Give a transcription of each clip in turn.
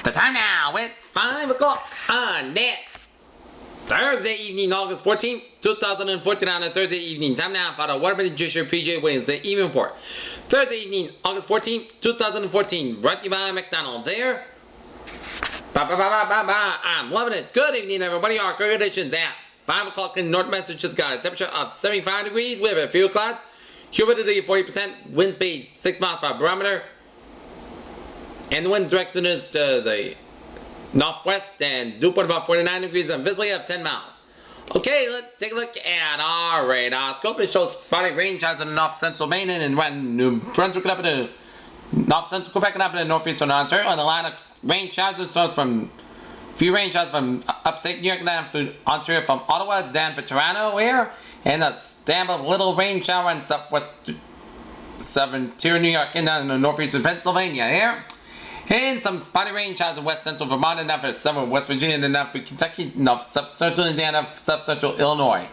The time now, it's 5 o'clock on this Thursday evening, August 14th, 2014 on a Thursday evening. Time now for the Waterbury Judiciary PJ Wiggins, the evening report. Thursday evening, August 14th, 2014, brought to you by McDonald's here. I'm loving it. Good evening, everybody. Our conditions at 5 o'clock in North Massachusetts got a temperature of 75 degrees with a few clouds, humidity 40%, wind speed 6 miles per barometer. And the wind direction is to the northwest and dew point about 49 degrees and visibility of 10 miles. Okay, let's take a look at our radar scope. It shows spotty rain showers in the north central Maine and New Brunswick up in the north central Quebec and up in the northeastern Ontario. On the line of rain showers and storms from few rain showers from upstate New York down for Ontario, from Ottawa down for Toronto here, and a stamp of little rain shower in southwest southern New York and down in the northeastern Pennsylvania here. And some spotty rain showers in west central Vermont and down for southern West Virginia and down for Kentucky, north south central and down for south central Illinois.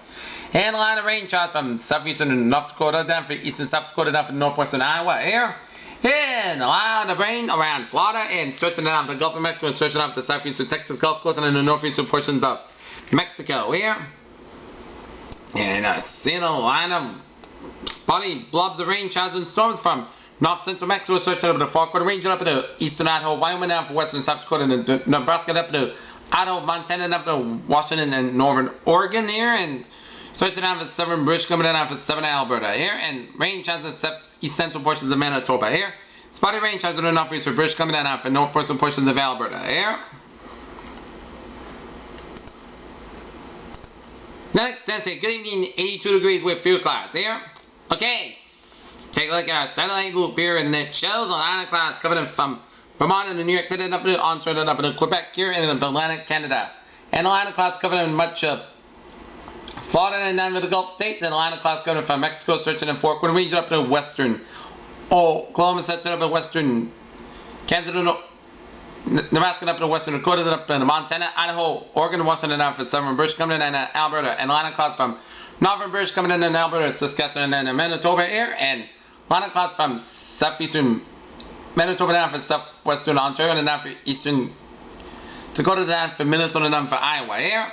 And a line of rain showers from southeastern and North Dakota down for eastern South Dakota down for northwestern Iowa here. And a line of rain around Florida and stretching down the Gulf of Mexico and stretching up the southeastern Texas Gulf Coast and in the northeastern portions of Mexico here. And seeing a line of spotty blobs of rain showers and storms from north central Mexico, stretching up to the Far Quarter Range, up to eastern Idaho, Wyoming, down for western South Dakota, and Nebraska, up to Idaho, Montana, and up to Washington and northern Oregon here, and stretching down for southern British Columbia, down for southern Alberta here, and rain showers in east central portions of Manitoba here. Spotty rain showers in the northeast for British Columbia, down for northwestern portions of Alberta here. Next, that's it. Good evening, 82 degrees with few clouds here. Okay. Take a look at our satellite loop here, and it shows a line of clouds coming in from Vermont and New York City and up to Ontario and up to Quebec here and in Atlantic Canada. And a line of clouds coming in much of Florida and down to the Gulf States, and a line of clouds coming from Mexico, stretching in Fort Quarter Region up to western Oklahoma, stretching up to western Kansas, Nebraska, up to western Dakota, and up to Montana, Idaho, Oregon, Washington, down for southern British Columbia and Alberta. And a line of clouds from northern British coming in Alberta, Saskatchewan, and Manitoba here, and a line of clouds from southeastern Manitoba down for southwestern Ontario and down for eastern Dakota down for Minnesota and down for Iowa here.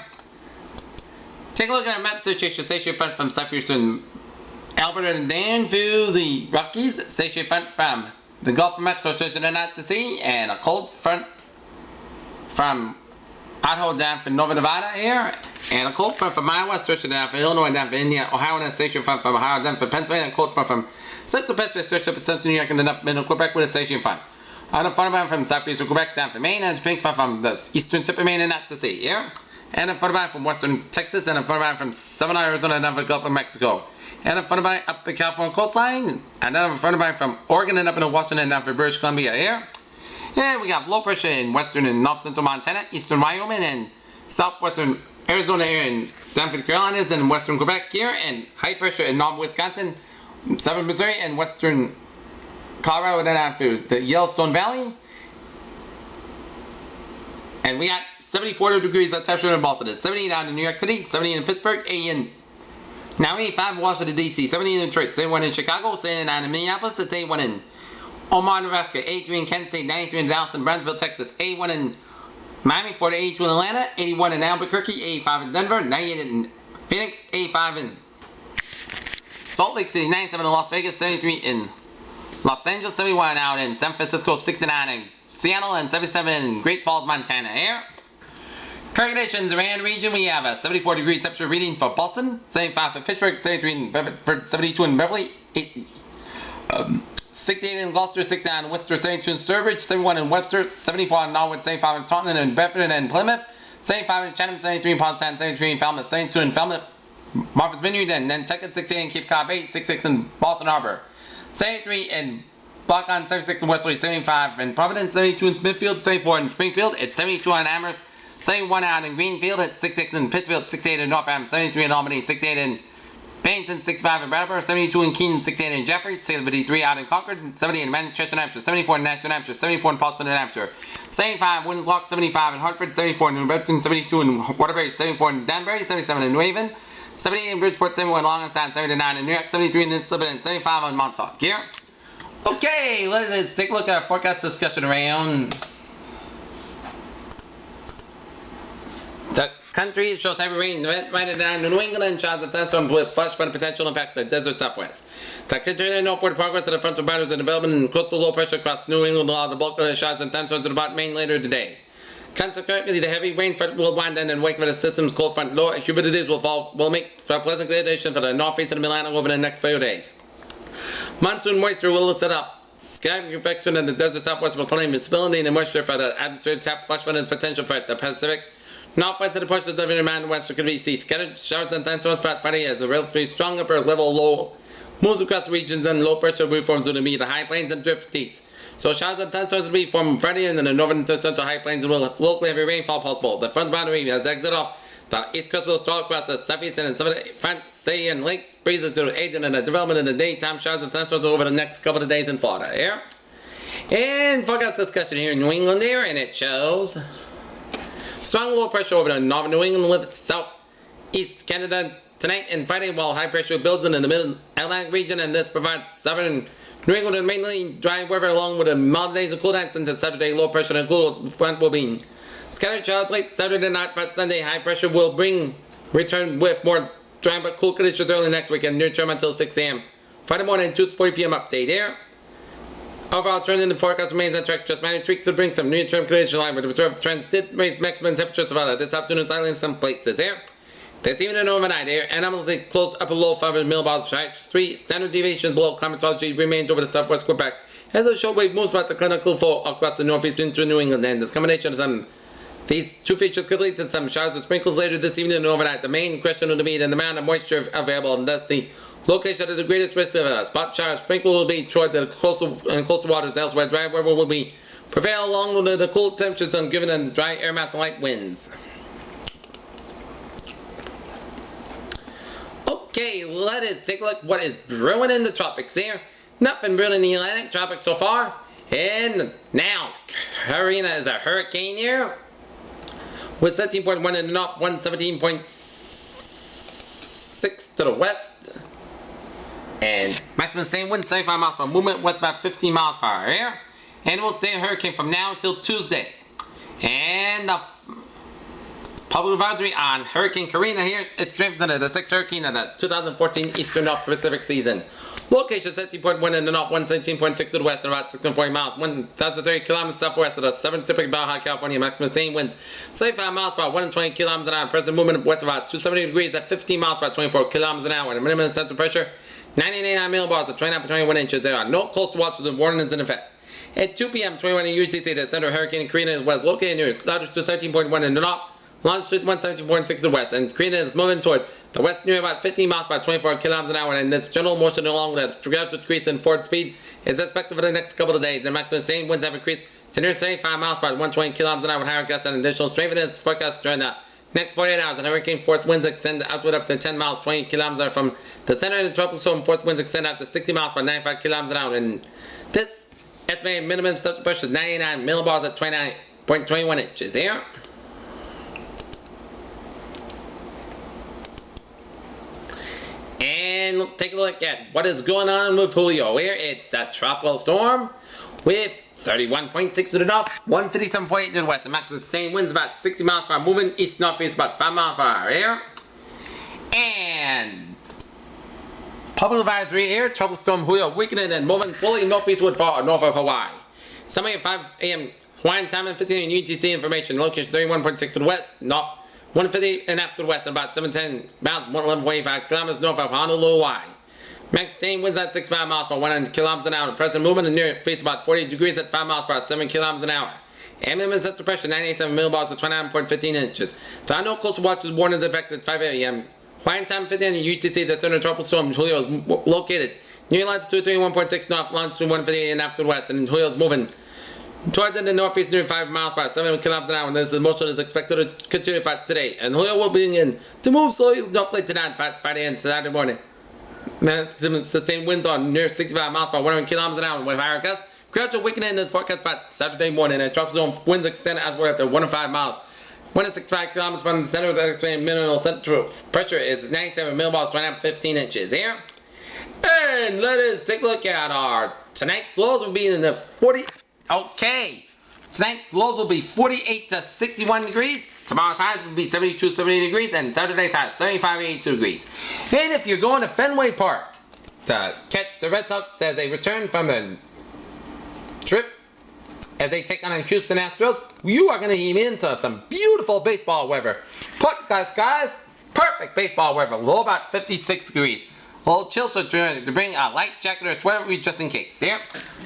Take a look at our map situation. Station front from southeastern Alberta and down to the Rockies. Station front from the Gulf of Mexico stretching out to sea, and a cold front from Idaho down for Northern Nevada here, and a cold front from Iowa stretching down for Illinois, down for Indiana, Ohio, and a station front from Ohio down for Pennsylvania, and a cold front from central Pennsylvania stretched up to central New York and then up in Quebec with a station front. And a front from southeastern Quebec down for Maine, and a pink front from the eastern tip of Maine and out to sea here. And a front from western Texas, and a front from southern Arizona down for the Gulf of Mexico. And a front up the California coastline, and then a front from Oregon and up into Washington and down for British Columbia here. Yeah, we got low pressure in western and north central Montana, eastern Wyoming, and southwestern Arizona here, and down for the Carolinas and western Quebec here, and high pressure in northern Wisconsin, southern Missouri, and western Colorado, down through the Yellowstone Valley. And we got 74 degrees of temperature in Boston, 78 out in New York City, 70 in Pittsburgh, 80 in now 85 in Washington, D.C., 70 in Detroit, 71 in Chicago, 79 in Minneapolis, 81 in Omaha, Nebraska, 83 in Kansas State, 93 in Dallas and Brownsville, Texas, 81 in Miami, 82 in Atlanta, 81 in Albuquerque, 85 in Denver, 98 in Phoenix, 85 in Salt Lake City, 97 in Las Vegas, 73 in Los Angeles, 71 out in San Francisco, 69 in Seattle, and 77 in Great Falls, Montana here. Current conditions around the region, we have a 74 degree temperature reading for Boston, 75 for Pittsburgh, 73 in Bedford, 72 in Beverly, 68 in Gloucester, 69 in Worcester, 72 in Sturbridge, 71 in Webster, 74 in Norwood, 75 in Taunton and Bedford and Plymouth, 75 in Chatham, 73 in Pottstown, 73 in Falmouth, 72 in Falmouth, Martha's Vineyard, and Nantucket, 68 in Cape Cod Bay, 66 in Boston Harbor, 73 in Block on 76 in Westerly, 75 in Providence, 72 in Smithfield, 74 in Springfield, it's 72 in Amherst, 71 out in Greenfield, it's 66 in Pittsfield, 68 in Northam, 73 in Albany, 68 in Pennington, 65 in Brattleboro, 72 in Keene, 68 in Jeffrey, 73 out in Concord, 70 in Manchester, New Hampshire, 74 in Nashville, New Hampshire, 74 in Boston, New Hampshire, 75 in Windslock, 75 in Hartford, 74 in New Bedford, 72 in Waterbury, 74 in Danbury, 77 in New Haven, 78 in Bridgeport, 71 in Long Island, 79 in New York, 73 in Elizabeth, and 75 in Montauk here. Okay, let's take a look at our forecast discussion around country. It shows heavy rain right down New England and showers and thunderstorms with flash flood potential impact the desert southwest. The continuing northward progress of the frontal boundaries and development and coastal low pressure across New England will allow the bulk of the showers and thunderstorms to depart Maine later today. Consequently, the heavy rain front will wind down and wake of the system's cold front. Low humidities will make for a pleasant gradation for the northeast and Atlantic over the next few days. Monsoon moisture will set up. Sky convection in the desert southwest will claim visibility and the moisture for the atmosphere to have flush winds potential for the Pacific. Northwest of the portions of the mountain west could be see scattered showers and thunderstorms throughout Friday as a relatively strong upper level low moves across the regions and low pressure will forms to meet the high plains and drift east. So showers and thunderstorms will be formed Friday in the northern to central high plains and will locally have rainfall possible. The front boundary has exit off. The east coast will stroll across the southeast and southern front sea and lakes breezes to aid in the development of the daytime showers and thunderstorms over the next couple of days in Florida. Here. And forecast discussion here in New England here, and it shows strong low pressure over the northern New England lifts southeast Canada tonight and Friday, while high pressure builds in the mid-Atlantic region, and this provides southern New England and mainly dry weather along with the mild days of cool nights into Saturday. Low pressure and cool front will be scattered showers late Saturday night, but Sunday high pressure will return with more dry but cool conditions early next weekend, near term until 6 a.m. Friday morning, 2:40 p.m. update here. Overall trend in the forecast remains on track. Just minor tweaks to bring some near-term conditions in line with the observed trends did raise maximum temperatures about this afternoon slightly in some places here. This evening and overnight here, anomalously close upper low 500 millibars, right? 3 standard deviations below climatology remains over the southwest Quebec as the shortwave moves throughout the clinical flow across the northeast into New England. And this combination of these two features could lead to some showers or sprinkles later this evening and overnight. The main question will be the amount of moisture available, and thus the location of the greatest risk of spot showers. Sprinkle will be toward the coastal waters elsewhere. Dry weather will prevail along with the cool temperatures and given the dry air mass and light winds. Okay, let us take a look what is brewing in the tropics here. Nothing brewing in the Atlantic tropics so far. And now, Karina is a hurricane here with 17.1 in the north, 117.6 to the west. And maximum sustained wind 75 miles per hour. Movement west about 15 miles per hour here. And it will stay a hurricane from now until Tuesday. And the public advisory on Hurricane Karina here. It's strengthened to the 6th hurricane of the 2014 Eastern North Pacific season. Location 17.1 in the north, 117.6 to the west, and about 640 miles. 1,030 kilometers southwest of the 7 typical Baja California. Maximum sustained winds 75 miles per hour, 120 kilometers an hour. Present movement west about 270 degrees at 15 miles per hour, 24 kilometers an hour. And the minimum central pressure 989 millibars at 29.21 inches. There are no coastal watches and warnings in effect. At 2 p.m. 21 in UTC, the center of Hurricane Karina was located near latitude 17.1 in the north, longitude 117.6 to the west, and Karina is moving toward the west near about 15 miles per 24 kilometers an hour, and this general motion along with a gradual decrease in forward speed is expected for the next couple of days. The maximum sustained winds have increased to near 75 miles per 120 kilometers an hour with higher gusts and additional strength in its forecast during the next 48 hours. And hurricane force winds extend outward up to 10 miles, 20 kilometers an hour from the center of the tropical storm. Force winds extend out to 60 miles per 95 kilometers an hour, and this estimated minimum central pressure is 99 millibars at 29.21 inches here. And take a look at what is going on with Julio here. It's a tropical storm with 31.6 to the north, 157.8 to the west. The maximum sustained winds about 60 miles per hour, moving east northeast about 5 miles per hour here. And public advisory here, tropical storm Julio weakening and moving slowly northeastward for north of Hawaii. Sunday at 5 a.m. Hawaiian time and 15 UTC information. Location 31.6 to the west, north 150 and after the west, and about 710 miles, 111.85 kilometers north of Honolulu, Hawaii. Max sustained winds at 65 miles per 100 kilometers an hour. Present movement in near face about 40 degrees at 5 miles per 7 kilometers an hour. And minimum central pressure 987 millibars to 29.15 inches. There are no coastal watches warnings affected at 5 a.m. Hawaiian time 15 UTC, the center of tropical storm Julio is located near latitude 31.6 north, longitude 158 and after the west, and Julio is moving toward the northeast near 5 miles per 7 kilometers an hour, and this motion is expected to continue today. And Julio will begin to move slowly northward tonight, Friday and Saturday morning. Maximum sustained winds on near 65 miles per 100 kilometers an hour with higher gusts. Gradual weakening is forecast by Saturday morning, and tropical zone winds extend outward up to 105 miles. 165 kilometers from the center of the estimated minimum central pressure is 97 millibars, 15 inches here. And let us take a look at our tonight's lows will be in the 40. Okay, Tonight's lows will be 48 to 61 degrees. Tomorrow's highs will be 72 to 78 degrees. And Saturday's highs 75 to 82 degrees. And if you're going to Fenway Park to catch the Red Sox as they return from the trip, as they take on the Houston Astros, you are going to be into some beautiful baseball weather. Podcast guys, perfect baseball weather. Low about 56 degrees. A little chill, so to bring a light jacket or sweater with you just in case. Here.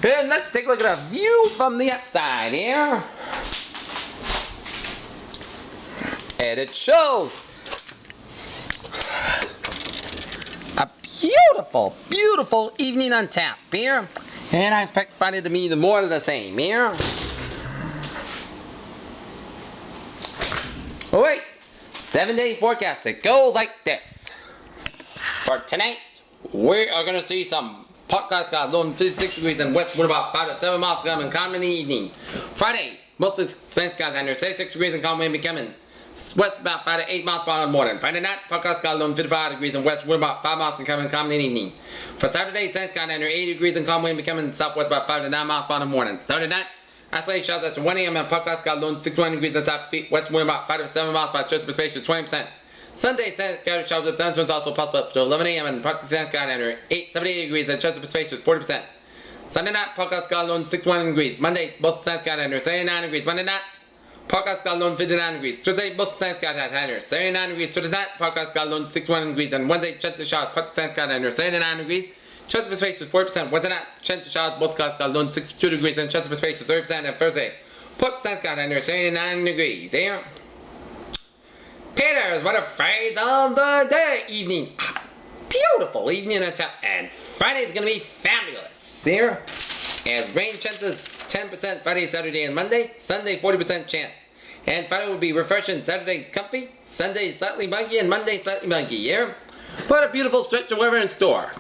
And let's take a look at a view from the outside here. And it shows a beautiful, beautiful evening on tap here. And I expect Friday to be more of the same here. Oh wait, 7-day forecast. It goes like this. For tonight, we are going to see some podcast got low in 56 degrees in west with about 5 to 7 miles per hour in common in the evening. Friday, mostly sunny skies under 66 degrees in common wind becoming west about 5 to 8 miles per hour in the morning. Friday night, podcast got low in 55 degrees in west with about 5 miles per hour in common in the evening. For Saturday, sunny skies under 80 degrees in common wind becoming southwest about 5 to 9 miles per hour in the morning. Saturday night, isolated showers after 1 a.m. and podcast got low in 61 degrees in southwest wind about 5 to 7 miles per hour, chance of precipitation 20%. Sunday, scattered showers with thunderstorms also possible up to 11 a.m. and partly sunny skies under 78 degrees and chance of precipitation is 40%. Sunday night, podcast got low in 61 degrees. Monday, most sunny skies under 79 degrees. Monday night, podcast got low in 59 degrees. Tuesday, most sunny skies under 79 degrees. Tuesday night, podcast got low in 61 degrees. And Wednesday, chance of showers, partly sunny skies under 79 degrees. Chance of precipitation is 40%. Wednesday night, chance of showers, most skies got low in 62 degrees and chance of precipitation is 30%. And Thursday, partly sunny skies under 79 degrees. Here. Peters, what a phrase on the day evening. Beautiful evening at top. And Friday's gonna be fabulous. Here. As rain chances 10% Friday, Saturday, and Monday. Sunday 40% chance. And Friday will be refreshing. Saturday comfy. Sunday slightly muggy and Monday slightly muggy. Here. What a beautiful stretch of weather in store.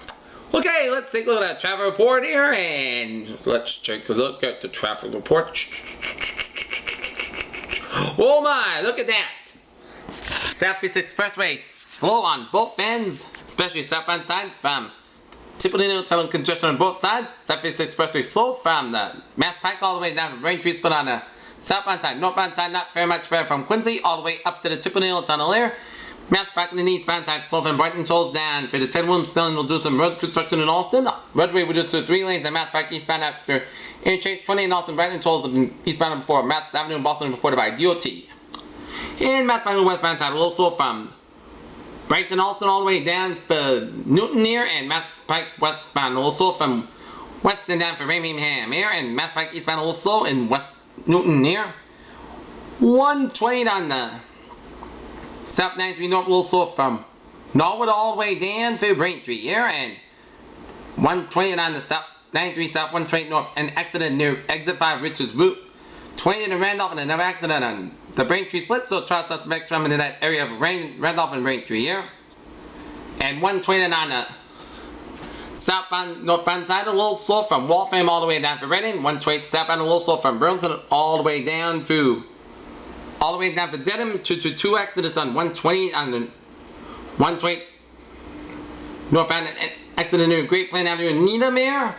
Okay, let's take a look at the travel report here and let's take a look at the traffic report. Oh my, look at that. Southeast Expressway slow on both ends, especially southbound side from Tippecanoe tunnel congestion on both sides. Southeast Expressway slow from the Mass Pike all the way down to Braintree, but on the southbound side. Northbound side not very much better from Quincy all the way up to the Tippecanoe tunnel there. Mass Pike on the eastbound side slow from Brighton tolls down for the Ted Williams Stone will do some road construction in Alston. Roadway will do to 3 lanes and Mass Pike eastbound after interchange 20 in Alston. Brighton tolls eastbound before Mass Avenue in Boston reported by DOT. In Mass Pike on the westbound side, also from Brighton, Alston, all the way down for Newton here, and Mass Pike westbound, also from Weston down for Framingham here, and Mass Pike eastbound also in West Newton here. 120 on the South 93 North, also from Norwood all the way down to Braintree here, and 120 on the South 93 South 120 North, and accident near Exit 5 Richards Route. 20 to Randolph, and another accident on the Braintree split, so try suspects from in that area of Randolph and Braintree here. And 120 on the southbound, northbound side, a little slow from Waltham all the way down to Reading. 120 southbound, a little slow from Burlington all the way down to Dedham. 222 accidents on 120 on the 120 northbound accident near Great Plain Avenue in Needham here.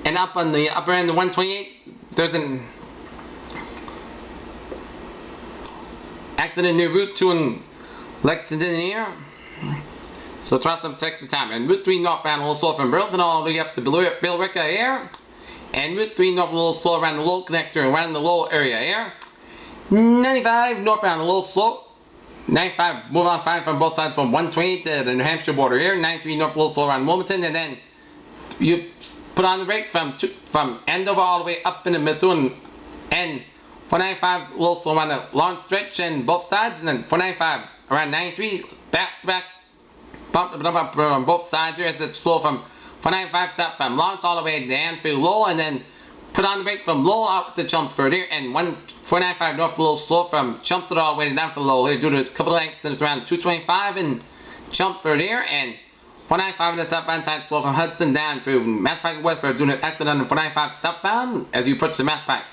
And up on the upper end of 128, there's an accident near Route 2 in Lexington here. So try some extra time. And Route 3 northbound a little slow from Burlington all the way up to Billerica here. And Route 3 north a little slow around the Lowell connector around the Lowell area here. 95 northbound a little slow. 95 move on fine from both sides from 120 to the New Hampshire border here. 93 north a little slow around Wilmington, and then you put on the brakes from Andover all the way up into Methuen and 495 a little slow on the long stretch and both sides, and then 495 around 93 back to back bump on both sides here as it's slow from 495 south from Lawrence all the way down through Lowell, and then put on the brakes from Lowell out to Chelmsford here, and 495 north a little slow from Chelmsford all the way down to Lowell here due to a couple of accidents around 225 in Chelmsford here, and 495 on the southbound side slow from Hudson down through Mass Pike westbound due to an accident on 495 southbound as you approach the Mass Pike.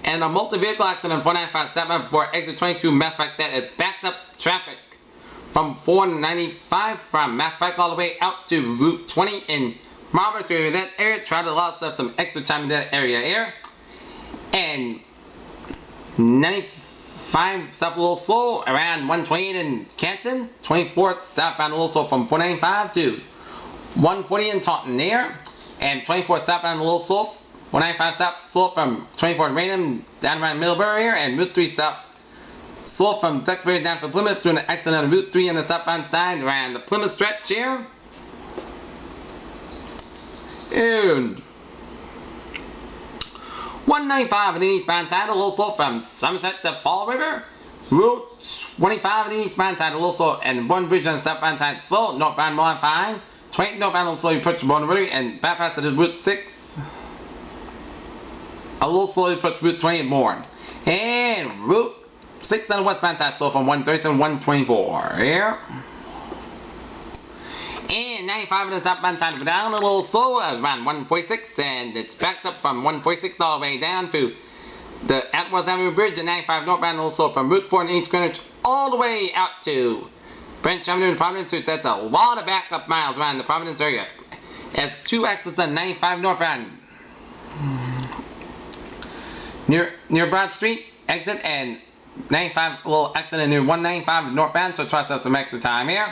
And a multi-vehicle accident on 495 southbound before exit 22 Mass Pike that is backed up traffic from 495 from Mass Pike all the way out to Route 20 in Marlborough. So in that area, try to allow yourself some extra time in that area here. And 95 south a little slow around 128 in Canton. 24th southbound a little slow from 495 to 140 in Taunton there. And 24th southbound a little slow. 195 south slow from 24th Raynham down around Middlebury here. And Route 3 south slow from Duxbury down to Plymouth, doing an accident on Route 3 on the southbound side around the Plymouth stretch here. And 195 on the eastbound side, a little slow from Somerset to Fall River. Route 25 on the eastbound side, a little slow, and one bridge on the southbound side slow. Northbound more fine. 20 northbound a little slow, you approach Bourne River, and bypass to Route 6. A little slow, you approach Route 20 at Bourne. And Route 6 on the westbound side, slow from 137 to 124 here. And 95 on the southbound side, down a little slow, around 146, and it's backed up from 146 all the way down to the Atwells Avenue Bridge, and 95 northbound a little slow from Route 4 in East Greenwich all the way out to Branch Avenue in Providence. That's a lot of backup miles around the Providence area. As two exits on 95 northbound near Broad Street exit, and 95 a little accident near 195 northbound, so try to have some extra time here.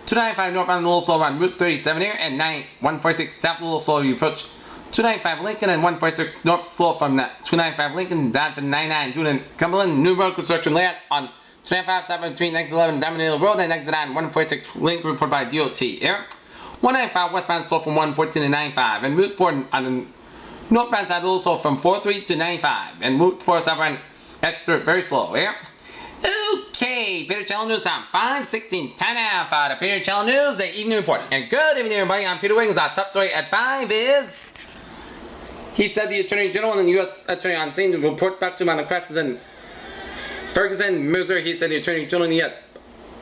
295 northbound a little slow on Route 37 here, and 146 south a little slow you approach 295 Lincoln, and 146 north slow from 295 Lincoln down to 99 due to Cumberland. New road construction layout on 295 south between exit 11 Diamond Hill Road and exit 9 146 Lincoln reported by DOT here. 195 westbound slow from 114 to 95, and Route 4 on the northbound side a little slow from 43 to 95, and Route 4 southbound extra very slow here. Okay, Peter Channel News time, 5:16, time now for the Peter Channel News, the evening report. And good evening everybody, I'm Peter Wiggins. Our top story at 5 is, he said the Attorney General and the U.S. Attorney on scene to report back to him on the crisis in Ferguson, Missouri. He said the Attorney General in the U.S.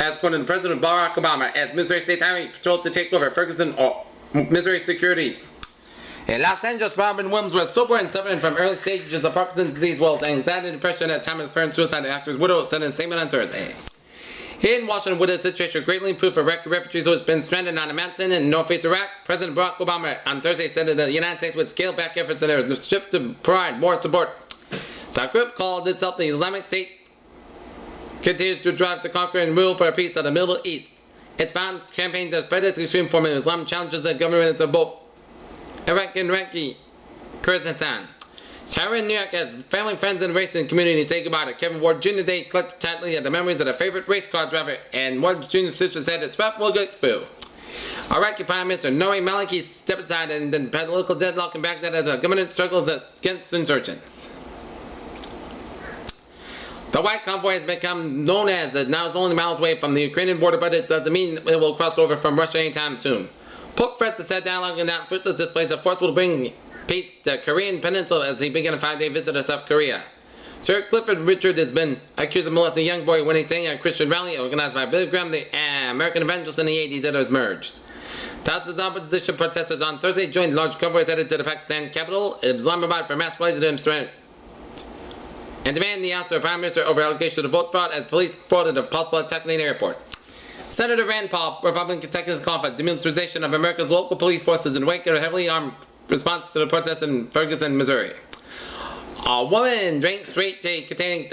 has quoted President Barack Obama as Missouri State Highway Patrol to take over Ferguson or Missouri security. In Los Angeles, Robin Williams was sober and suffering from early stages of Parkinson's disease, as well as anxiety and depression at the time of his parents' suicide. The actor's widow said in a statement on Thursday. In Washington, with the situation greatly improved for Iraqi refugees who have been stranded on a mountain in northeast Iraq, President Barack Obama on Thursday said that the United States would scale back efforts in their shift to provide more support. The group called itself the Islamic State continues to drive to conquer and rule for a peace of the Middle East. Its found campaign to spread its extreme form of Islam challenges the governments of both Iraq and Iraqi Kurdistan. Tyra in New York has family, friends, and racing community say goodbye to Kevin Ward Jr. They clutched tightly at the memories of their favorite race car driver, and Ward Jr.'s sister said it's rough, we'll get through. Iraqi Prime Minister Nouri Maliki stepped aside and then political deadlock in Baghdad as a government struggles against insurgents. The White Convoy has become known as now is only miles away from the Ukrainian border, but it doesn't mean it will cross over from Russia anytime soon. Pope threats to set dialogue and not fruitless displays of force will bring peace to the Korean Peninsula as he began a 5-day visit to South Korea. Sir Clifford Richard has been accused of molesting a young boy when he sang at a Christian rally organized by Billy Graham, the American evangelist in the 80s that was merged. Thousands of opposition protesters on Thursday joined large convoys headed to the Pakistan capital, Islamabad, for mass rallies demonstrate and demand the ousting of the Prime Minister over allegations of vote fraud as police frauded a possible attack in the airport. Senator Rand Paul, Republican Kentucky, has called for demilitarization of America's local police forces in wake of a heavily armed response to the protests in Ferguson, Missouri. A woman drank straight tea containing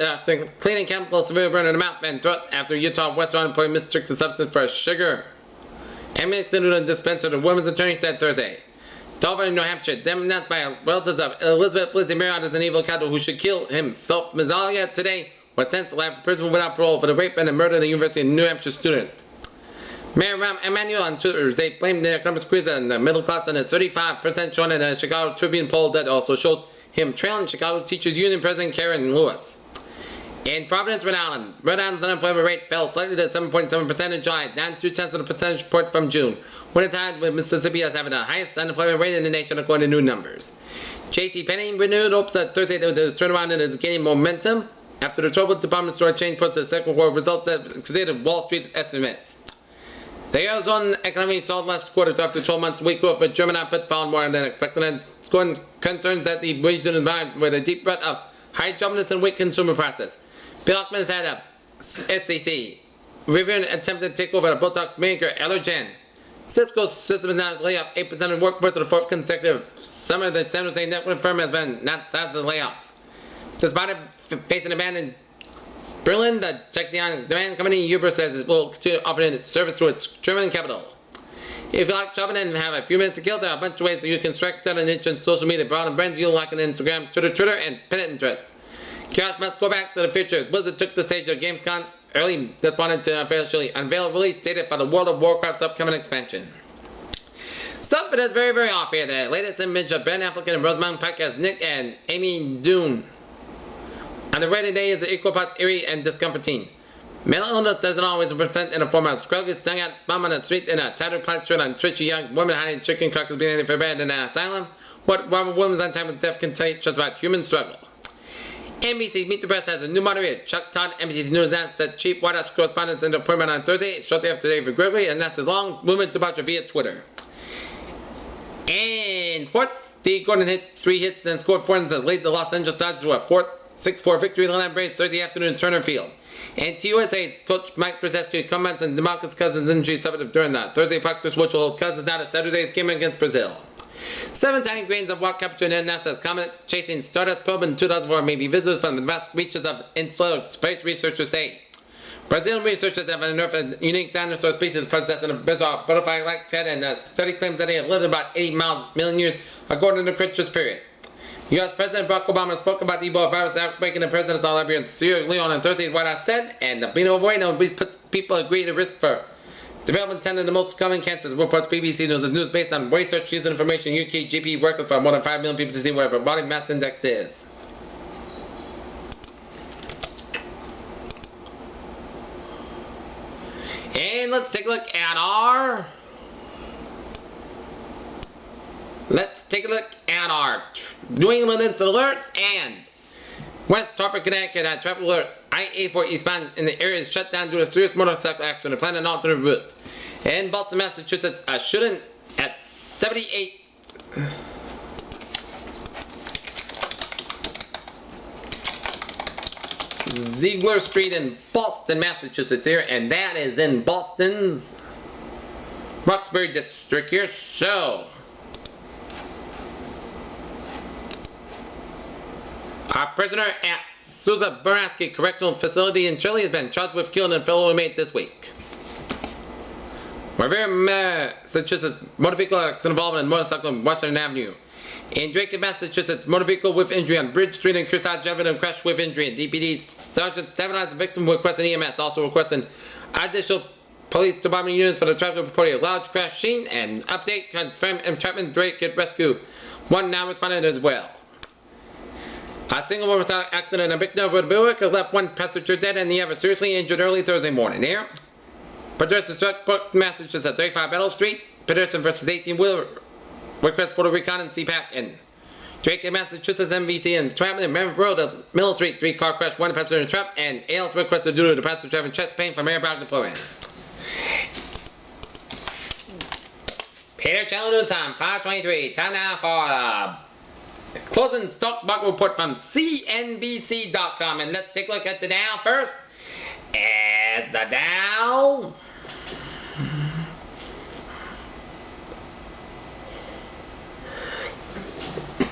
cleaning chemicals, severe burn in the mouth and throat after Utah Western employee mistook the substance for sugar. And mixed into the dispenser, the woman's attorney said Thursday. Dover, New Hampshire, denounced by relatives of Elizabeth Lizzie Marriott as an evil couple who should kill himself. Mazalia today was sentenced to life in prison without parole for the rape and the murder of the University of New Hampshire student. Mayor Rahm Emanuel on Tuesday blamed the economic squeeze on the middle class and is 35% short in a Chicago Tribune poll that also shows him trailing Chicago Teachers Union President Karen Lewis. In Providence, Rhode Island's unemployment rate fell slightly to 7.7% in July, down 0.2 percentage point from June, when it's tied with Mississippi as having the highest unemployment rate in the nation according to new numbers. JCPenney renewed hopes that Thursday there was turnaround and is gaining momentum after the troubled department store chain posted a second quarter results that exceeded Wall Street estimates. The Eurozone economy stalled last quarter after 12 months weak growth, with German output falling more than expected and scoring concerns that the region environment with a deep threat of high joblessness and weak consumer prices. Bill Ackman is head of SEC, reviewing an attempted takeover of Botox maker Allergan. Cisco's system is now to lay off 8% of workforce for the fourth consecutive summer. The San Jose network firm has been announced thousands of layoffs. Despite facing a ban in Berlin. The Czech demand company Uber says it will continue offering its service to its German capital. If you like shopping and have a few minutes to kill, there are a bunch of ways that you can strike out an niche on social media. Broad and brands you like on Instagram, Twitter, and Pinterest. Chaos must go back to the future. Blizzard took the stage of Gamescom early this morning to officially unveil a release date for the World of Warcraft's upcoming expansion. Something is very, very off here. The latest image of Ben Affleck and Rosamund Pike as Nick and Amy Dune. And the rating day is equal parts eerie and discomforting. Mental illness doesn't always present in the form of scruggy, stung out bum on the street in a tattered plaid shirt on twitchy young woman hiding chicken crackers being for bed in an asylum. What one woman's on time with death can tell you just about human struggle. NBC's Meet the Press has a new moderator. Chuck Todd, NBC's news announced that chief White House correspondent in an appointment on Thursday, shortly after David Gregory, and that's his long movement departure via Twitter. In sports, D. Gordon hit 3 hits and scored 4 runs as lead the Los Angeles Dodgers to a 6-4 victory in the Land Braves Thursday afternoon at Turner Field. And TUSA's coach Mike Krzyzewski comments on DeMarcus Cousins' injury suffered during the Thursday practice, which will hold Cousins out of Saturday's game against Brazil. 7 tiny grains of rock captured in NASA's comet-chasing Stardust probe in 2004 may be visitors from the vast reaches of insular space, researchers say. Brazilian researchers have unearthed a unique dinosaur species possessing a bizarre butterfly-like head, and the study claims that they have lived about 80 million years, according to the Cretaceous period. U.S. President Barack Obama spoke about the Ebola virus outbreak in the president's Liberia and Sierra Leone on Thursday, White House said, and the being overweight and obese puts people at greater risk for developing 10 of the most common cancers, reports BBC News. The news based on research using information UK GP worked with for more than 5 million people to see where body mass index is. And let's take a look at our New England Incident Alerts and West Hartford, Connecticut. Traffic alert. I-84 eastbound in the area is shut down due to serious motorcycle accident. They plan an alternate route. In Boston, Massachusetts, a shooting at 78 Ziegler Street in Boston, Massachusetts here, and that is in Boston's Roxbury district here. So our prisoner at Sousa Baransky Correctional Facility in Chile has been charged with killing a fellow inmate this week. Revere, Massachusetts, motor vehicle accident involving a motorcycle on Western Avenue. In Drake, Massachusetts, motor vehicle with injury on Bridge Street in Kearsarge Avenue and crash with injury. And DPD Sergeant stabilized the victim requesting EMS, also requesting additional police department units for the traffic reporting a large crash scene. And update confirmed entrapment Drake get rescue. One now responded as well. A single motorcycle accident in Bicknell Road left one passenger dead and the other seriously injured early Thursday morning. Here, Pedestrian Brook, Massachusetts at 35 Battle Street. Pedestrian versus 18-wheeler request Puerto Rican and CPAC in Drake, Massachusetts, MVC and Trapman and Merritt Road at Middle Street. 3-car crash, 1 passenger trap, and ALS requested due to the passenger driving chest pain from airbound deployment. Peter Channel News Time, 5:23. Time now for closing stock market report from CNBC.com. And let's take a look at the Dow first. As the Dow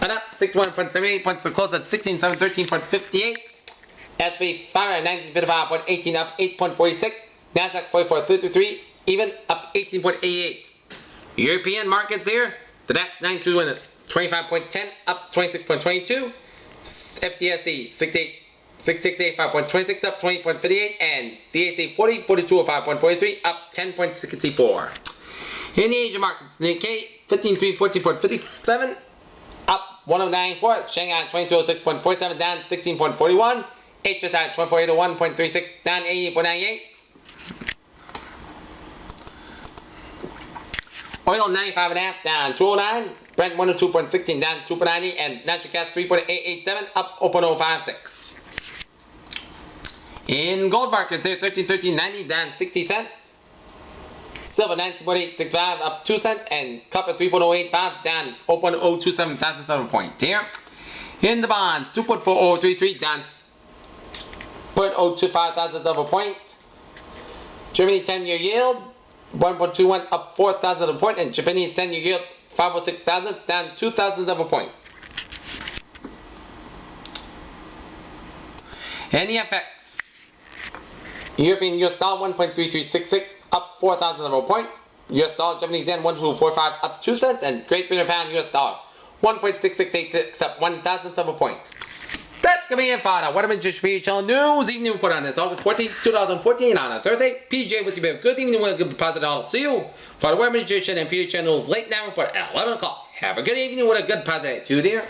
up 61.78 points to close at 16,713.58. S&P 500 up 8.46. Nasdaq 44.33 even up 18.88. European markets here. The DAX 92 went at 25.10 up 26.22. FTSE 6685.26 up 20.58, and CAC 4205.43 up 10.64. In the Asian markets, Nikkei 15314.57 up 1094. Shanghai 2206.47 down 16.41. HSI 14801.36 down 88.98. Oil 95.5 down 209. Brent 102.16 down 2.90, and natural gas 3.887 up 0.056. In gold markets here, 13.90 down 60 cents. Silver 19.865 up 2 cents, and copper 3.085 down 0.027 thousandths of a point here. In the bonds, 2.4033 down 0.025 thousandths of a point. Germany 10-year yield 1.21 up 4 thousandths of a point, and Japanese 10-year yield 506 thousandths down 2 thousandths of a point. And the FX. European US dollar 1.3366 up 4,000 of a point. US dollar Japanese yen 1.245 up 2 cents. And Great Britain pound US dollar 1.6686 up 1,000 of a point. That's gonna be it for the What a Magician channel news evening report on this August 14th, 2014 on a Thursday. PJ was a good evening with a good positive. I'll see you for the What a Magician and PJ channel's late night report at 11 o'clock. Have a good evening with a good positive too there.